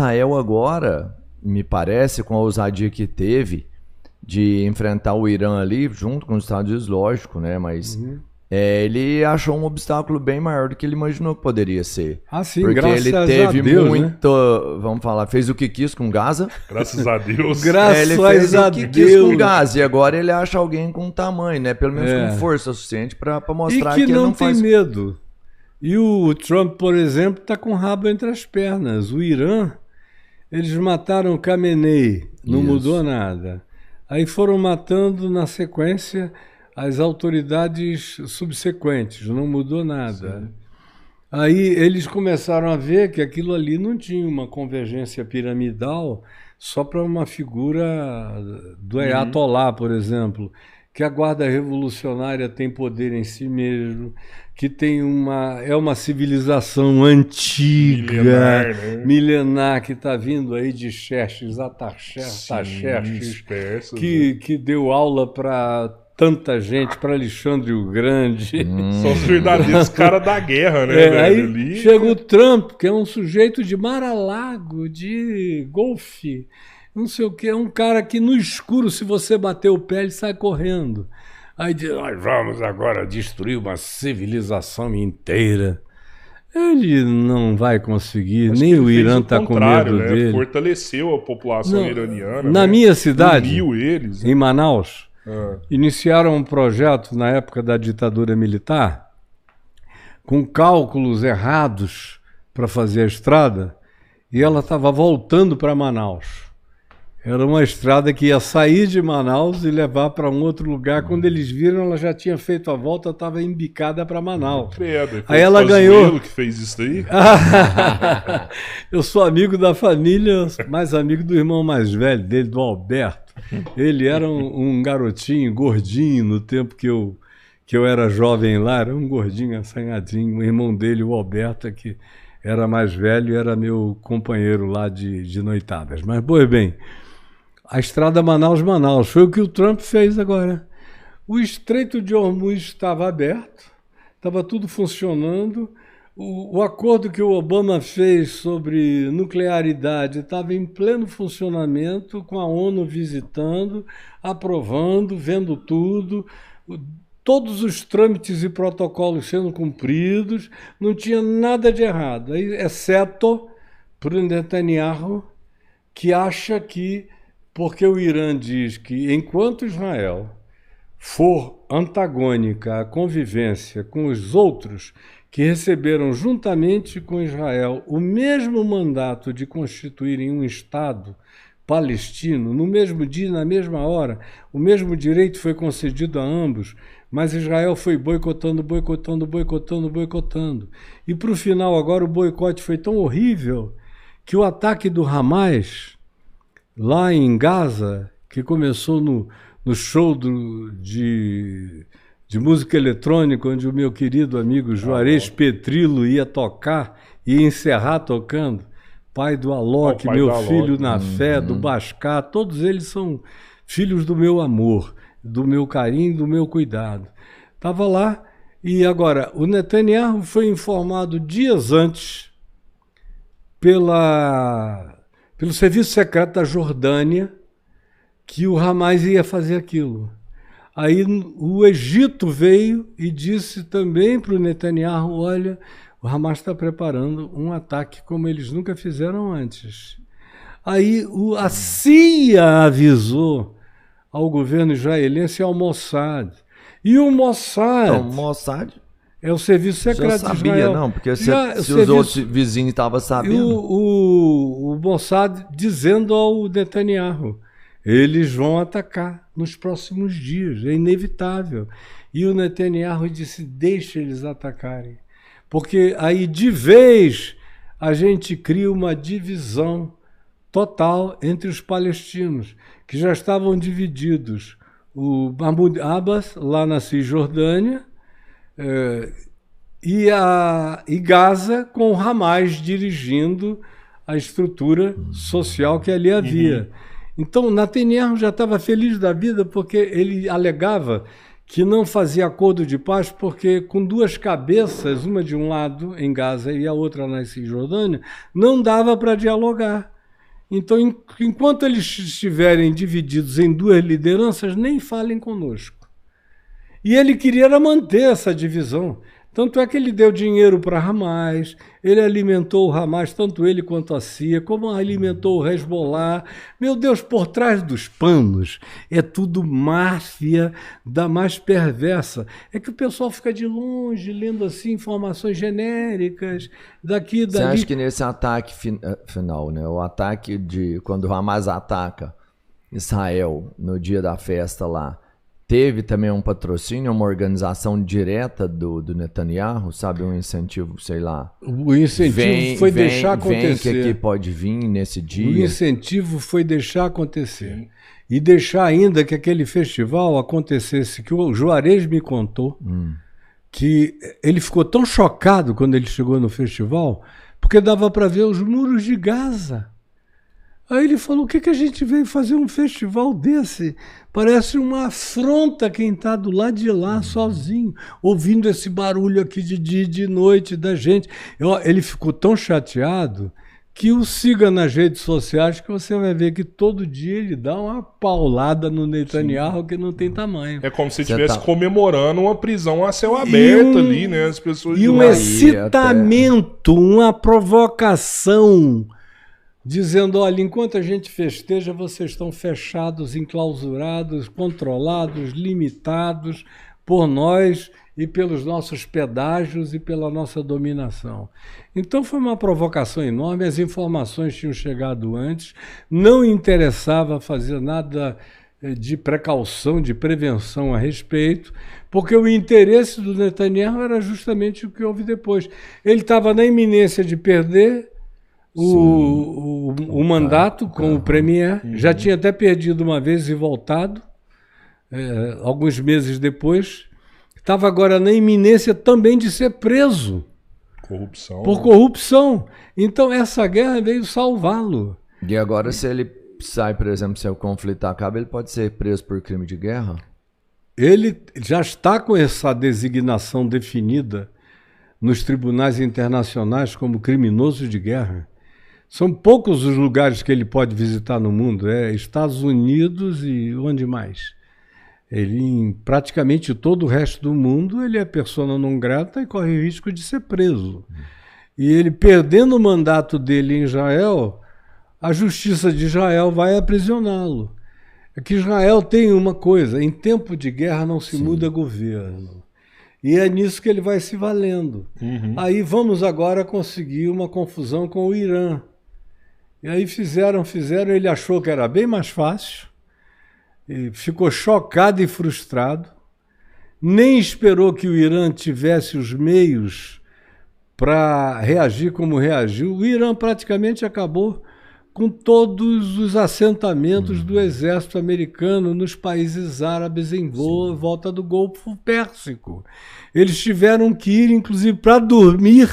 Israel agora, me parece, com a ousadia que teve de enfrentar o Irã ali, junto com os Estados Unidos, lógico, né? Mas ele achou um obstáculo bem maior do que ele imaginou que poderia ser. Ah, sim, porque graças ele a teve Deus, muito, vamos falar, fez o que quis com Gaza. Graças a Deus. Ele fez o que quis com Gaza e agora ele acha alguém com tamanho, né? Pelo menos com força suficiente para mostrar que ele não tem faz... medo. E o Trump, por exemplo, está com o rabo entre as pernas. O Irã, eles mataram o Khamenei, não mudou nada. Aí foram matando na sequência as autoridades subsequentes, não mudou nada. Sim. Aí eles começaram a ver que aquilo ali não tinha uma convergência piramidal só para uma figura do Ayatollah, por exemplo, que a Guarda Revolucionária tem poder em si mesmo, que tem é uma civilização antiga, milenar, que está vindo aí de Xerxes a Taxerxes, que deu aula para tanta gente, para Alexandre o Grande. São os verdadeiros caras da guerra, né? Aí ali chega o Trump, que é um sujeito de Mar-a-Lago, de golfe, não sei o que, é um cara que no escuro, se você bater o pé, ele sai correndo. Aí diz, nós vamos agora destruir uma civilização inteira. Ele não vai conseguir, nem o Irã está com medo dele. Fortaleceu a população iraniana. Na minha cidade, uniu eles, em Manaus, iniciaram um projeto na época da ditadura militar, com cálculos errados para fazer a estrada, e ela estava voltando para Manaus. Era uma estrada que ia sair de Manaus e levar para um outro lugar. Quando eles viram, ela já tinha feito a volta, estava embicada para Manaus. Aí ela ganhou. Que fez isso aí? Eu sou amigo da família, mais amigo do irmão mais velho dele, do Alberto. Ele era um garotinho, gordinho, no tempo que eu era jovem lá, era um gordinho, assanhadinho. O irmão dele, o Alberto, que era mais velho, era meu companheiro lá de noitadas. Mas, pois bem, a estrada Manaus-Manaus foi o que o Trump fez agora. O Estreito de Hormuz estava aberto, estava tudo funcionando. O acordo que o Obama fez sobre nuclearidade estava em pleno funcionamento, com a ONU visitando, aprovando, vendo tudo, todos os trâmites e protocolos sendo cumpridos, não tinha nada de errado, exceto para o Netanyahu, que acha que, porque o Irã diz que enquanto Israel for antagônica à convivência com os outros que receberam juntamente com Israel o mesmo mandato de constituírem um Estado palestino, no mesmo dia e na mesma hora, o mesmo direito foi concedido a ambos, mas Israel foi boicotando. E para o final agora o boicote foi tão horrível que o ataque do Hamas lá em Gaza, que começou no show de música eletrônica, onde o meu querido amigo Juarez Petrilo ia tocar e encerrar tocando, pai do Alok, meu filho na fé, do Bascar, todos eles são filhos do meu amor, do meu carinho, do meu cuidado. Estava lá, e agora, o Netanyahu foi informado dias antes pelo serviço secreto da Jordânia que o Hamas ia fazer aquilo. Aí o Egito veio e disse também para o Netanyahu, olha, o Hamas está preparando um ataque como eles nunca fizeram antes. Aí a CIA avisou ao governo israelense e ao Mossad. E o Mossad... Então, o Mossad... É o serviço secreto já sabia, de Israel. Não, porque se os outros vizinhos estavam sabendo... O Mossad dizendo ao Netanyahu, eles vão atacar nos próximos dias, é inevitável. E o Netanyahu disse, deixa eles atacarem. Porque aí, de vez, a gente cria uma divisão total entre os palestinos, que já estavam divididos. O Mahmoud Abbas, lá na Cisjordânia, e Gaza, com o Hamas dirigindo a estrutura social que ali havia. Então, Netanyahu já estava feliz da vida porque ele alegava que não fazia acordo de paz porque com duas cabeças, uma de um lado em Gaza e a outra na Cisjordânia, não dava para dialogar. Então, enquanto eles estiverem divididos em duas lideranças, nem falem conosco. E ele queria manter essa divisão. Tanto é que ele deu dinheiro para Hamas, ele alimentou o Hamas, tanto ele quanto a CIA, como alimentou o Hezbollah. Meu Deus, por trás dos panos é tudo máfia da mais perversa. É que o pessoal fica de longe, lendo assim informações genéricas, daqui e dali. Você acha que nesse ataque final, né, o ataque de quando o Hamas ataca Israel no dia da festa lá, teve também um patrocínio, uma organização direta do Netanyahu, sabe? Um incentivo, sei lá. O incentivo foi deixar acontecer. Vem que aqui pode vir nesse dia. O incentivo foi deixar acontecer. Sim. E deixar ainda que aquele festival acontecesse, que o Juarez me contou, que ele ficou tão chocado quando ele chegou no festival, porque dava para ver os muros de Gaza. Aí ele falou, o que a gente veio fazer um festival desse? Parece uma afronta quem está do lado de lá sozinho, ouvindo esse barulho aqui de dia e de noite da gente. Ele ficou tão chateado que o siga nas redes sociais que você vai ver que todo dia ele dá uma paulada no Netanyahu que não tem tamanho. É como se estivesse comemorando uma prisão a céu aberto ali, né? As pessoas e um excitamento, uma provocação, dizendo, olha, enquanto a gente festeja, vocês estão fechados, enclausurados, controlados, limitados por nós e pelos nossos pedágios e pela nossa dominação. Então foi uma provocação enorme, as informações tinham chegado antes, não interessava fazer nada de precaução, de prevenção a respeito, porque o interesse do Netanyahu era justamente o que houve depois. Ele estava na iminência de perder o mandato com o premier, já tinha até perdido uma vez e voltado, alguns meses depois, estava agora na iminência também de ser preso por corrupção. Então essa guerra veio salvá-lo. E agora se ele sai, por exemplo, se o conflito acaba, ele pode ser preso por crime de guerra? Ele já está com essa designação definida nos tribunais internacionais como criminoso de guerra. São poucos os lugares que ele pode visitar no mundo, Estados Unidos e onde mais? Ele, em praticamente todo o resto do mundo, ele é persona non grata e corre o risco de ser preso. E ele, perdendo o mandato dele em Israel, a justiça de Israel vai aprisioná-lo. É que Israel tem uma coisa, em tempo de guerra não se muda governo. E é nisso que ele vai se valendo. Aí vamos agora conseguir uma confusão com o Irã. E aí fizeram, ele achou que era bem mais fácil, e ficou chocado e frustrado, nem esperou que o Irã tivesse os meios para reagir como reagiu. O Irã praticamente acabou com todos os assentamentos do exército americano nos países árabes em volta do Golfo Pérsico. Eles tiveram que ir, inclusive, para dormir,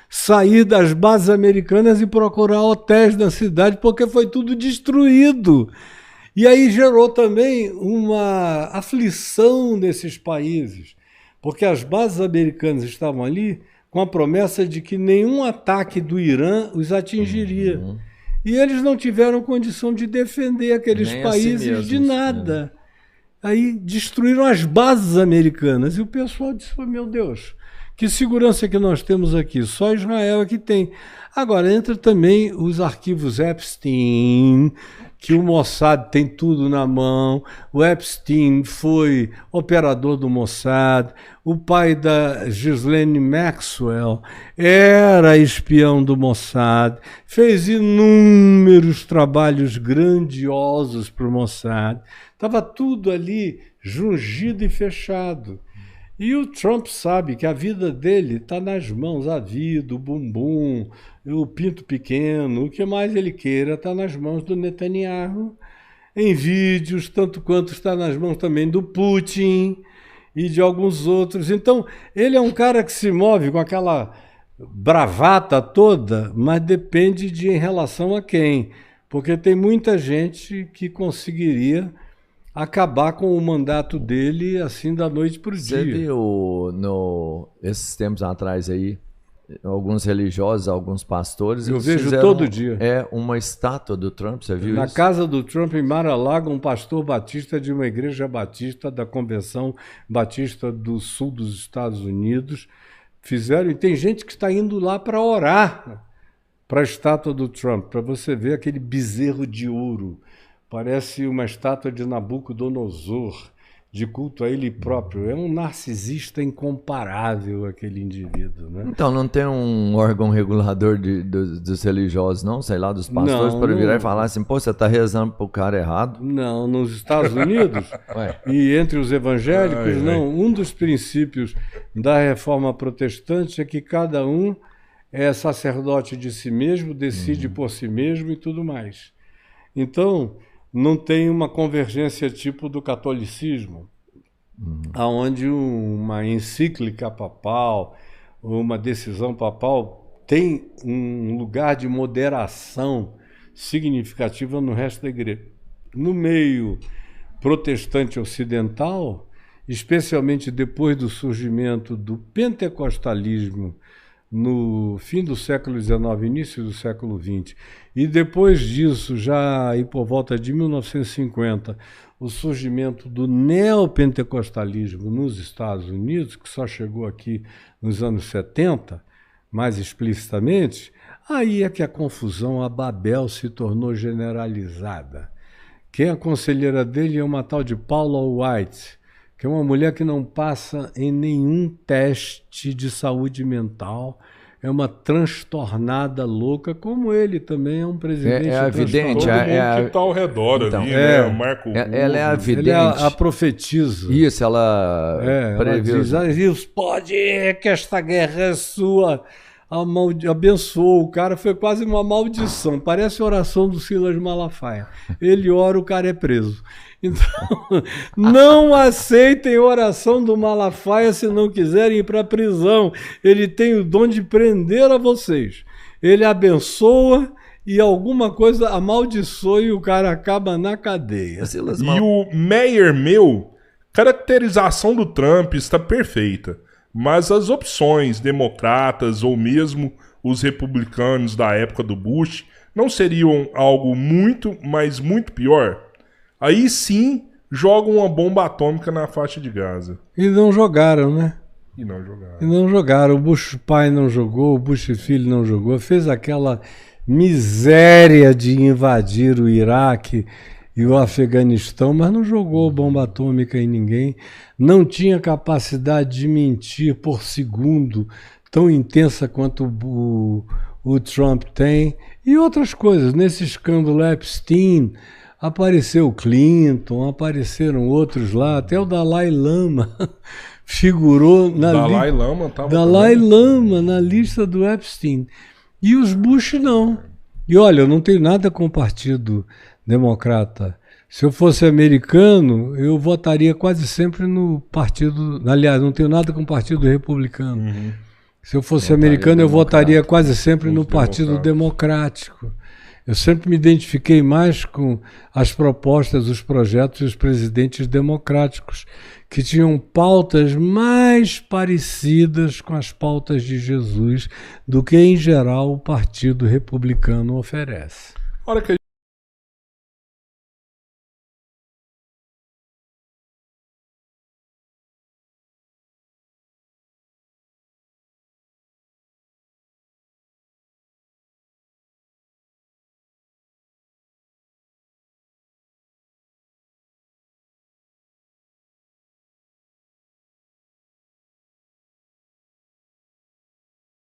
sair das bases americanas e procurar hotéis na cidade, porque foi tudo destruído. E aí gerou também uma aflição nesses países, porque as bases americanas estavam ali com a promessa de que nenhum ataque do Irã os atingiria. E eles não tiveram condição de defender aqueles países mesmos, de nada. Aí destruíram as bases americanas. E o pessoal disse, meu Deus, que segurança que nós temos aqui? Só Israel é que tem. Agora, entra também os arquivos Epstein, que o Mossad tem tudo na mão. O Epstein foi operador do Mossad. O pai da Ghislaine Maxwell era espião do Mossad. Fez inúmeros trabalhos grandiosos para o Mossad. Estava tudo ali jungido e fechado. E o Trump sabe que a vida dele está nas mãos, a vida, o bumbum, o pinto pequeno, o que mais ele queira, está nas mãos do Netanyahu, em vídeos, tanto quanto está nas mãos também do Putin e de alguns outros. Então, ele é um cara que se move com aquela bravata toda, mas depende de em relação a quem, porque tem muita gente que conseguiria acabar com o mandato dele assim da noite para o dia. Você viu esses tempos atrás aí, alguns religiosos, alguns pastores... Eu vejo todo dia. Uma estátua do Trump, você viu Na isso? casa do Trump, em Mar-a-Lago, um pastor batista de uma igreja batista da Convenção Batista do Sul dos Estados Unidos fizeram, e tem gente que está indo lá para orar para a estátua do Trump, para você ver aquele bezerro de ouro. Parece uma estátua de Nabucodonosor, de culto a ele próprio. É um narcisista incomparável, aquele indivíduo, né? Então, não tem um órgão regulador dos religiosos, não? Sei lá, dos pastores, para virar e falar assim, pô, você está rezando pro cara errado? Não, nos Estados Unidos e entre os evangélicos, não. Um dos princípios da reforma protestante é que cada um é sacerdote de si mesmo, decide por si mesmo e tudo mais. Então, não tem uma convergência tipo do catolicismo, onde uma encíclica papal, uma decisão papal tem um lugar de moderação significativa no resto da igreja. No meio protestante ocidental, especialmente depois do surgimento do pentecostalismo no fim do século XIX, início do século XX, e depois disso, já aí por volta de 1950, o surgimento do neopentecostalismo nos Estados Unidos, que só chegou aqui nos anos 70, mais explicitamente, aí é que a confusão, a Babel, se tornou generalizada. Quem é a conselheira dele é uma tal de Paula White, que é uma mulher que não passa em nenhum teste de saúde mental, é uma transtornada louca, como ele também é um presidente a vidente. Todo mundo que está ao redor então, ali, né? Marco ela é a vidente. Ele é a profetisa. Isso, ela previu. Ela diz, pode que esta guerra é sua. Abençoou o cara, foi quase uma maldição. Parece a oração do Silas Malafaia. Ele ora, o cara é preso. Então, não aceitem a oração do Malafaia se não quiserem ir para a prisão. Ele tem o dom de prender a vocês. Ele abençoa e alguma coisa amaldiçoa e o cara acaba na cadeia. E o Meyer meu, caracterização do Trump está perfeita. Mas as opções democratas ou mesmo os republicanos da época do Bush não seriam algo muito, mas muito pior? Aí sim jogam uma bomba atômica na faixa de Gaza. E não jogaram, né? E não jogaram. E não jogaram. O Bush pai não jogou, o Bush filho não jogou. Fez aquela miséria de invadir o Iraque e o Afeganistão, mas não jogou bomba atômica em ninguém, não tinha capacidade de mentir por segundo tão intensa quanto o Trump tem, e outras coisas. Nesse escândalo Epstein, apareceu Clinton, apareceram outros lá, até o Dalai Lama figurou Dalai Lama na lista do Epstein. E os Bush não. E olha, eu não tenho nada com o Partido Democrata. Se eu fosse americano, eu votaria quase sempre no partido... Aliás, não tenho nada com o Partido Republicano. Se eu fosse americano, eu votaria quase sempre no Partido Democrático. Eu sempre me identifiquei mais com as propostas, os projetos e os presidentes democráticos, que tinham pautas mais parecidas com as pautas de Jesus do que, em geral, o Partido Republicano oferece. A hora que